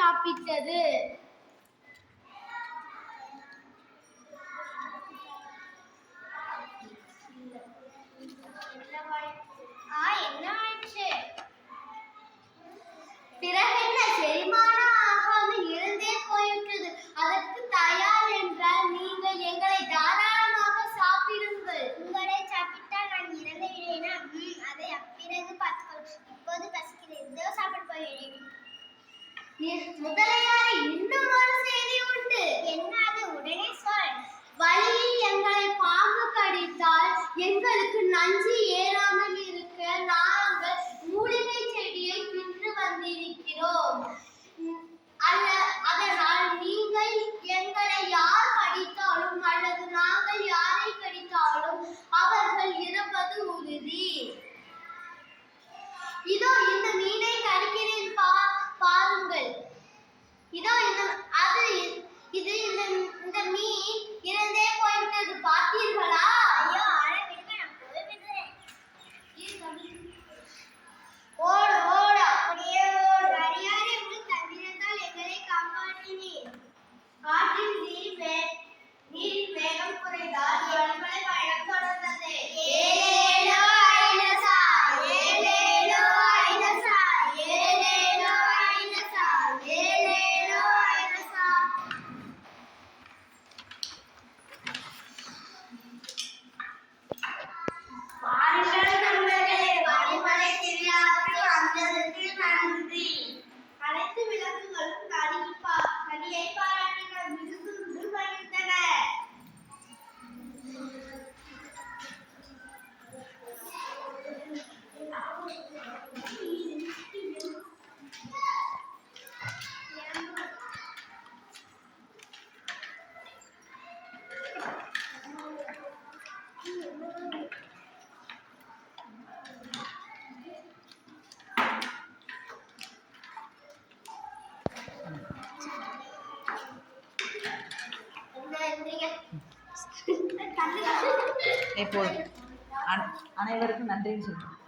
சாப்பிட்டது. என்ன ஆச்சு? பிறகென்ன, செரிமானம் ஆகாமல் இறந்தே போய்விட்டது. அதற்கு தயார் என்றால் நீங்கள் எங்களை தாராளமாக சாப்பிடுங்கள். உங்களை சாப்பிட்டால் நான் இறந்து விடுவேனா? அதை பிறகு பார்த்துக்கொள். இப்போது பசிக்கிறேன். இதோ சாப்பிட போகிறேன். முதலையாரே, இன்னும் ஒரு செய்தி உண்டு. என்ன அது? உடனே சொல். வழியில் எங்களை பாம்பு கடித்தால் எங்களுக்கு நஞ்சு ஏறாமல் இருக்க நாங்கள் மூலிகை செடியை தின்று வந்திருக்கிறோம். அதனால் நீங்கள் எங்களை யார் கடித்தாலும் அல்லது நாங்கள் யாரை கடித்தாலும் அவர்கள் இறப்பது உறுதி. இதோ இந்த மீனை கடிக்கிறேன், பாருங்கள். இதோ இந்த மீன் இறந்தே போய்விட்டது. பார்த்தீர்களா? ஐயோ, ஆரம்பிக்க நான் போய்விடுறேன். ஓடு ஓடு, அப்படியே ஓடு. அரியாரே, உங்கள் தந்திரத்தால் எங்களை காப்பாற்றினீர். காற்றில் நீரின் வேகம் குறைந்தால் வழிமலை பயணம் தொடர்ந்தது. ஏலேலோ ஐலசா, ஏலேலோ ஐலசா, ஏலேலோ ஐலசா, ஏலேலோ ஐலசா. பாருங்கள் நண்பர்களே, வழிமலை திருவிழாவுக்கு வந்ததற்கு நன்றி. அனைத்து விலங்குகளும் கனியை பாராட்டின, விருது மகிழ்ந்தன. இப்போ அனைவருக்கும் நன்றின்னு சொல்லுங்கள்.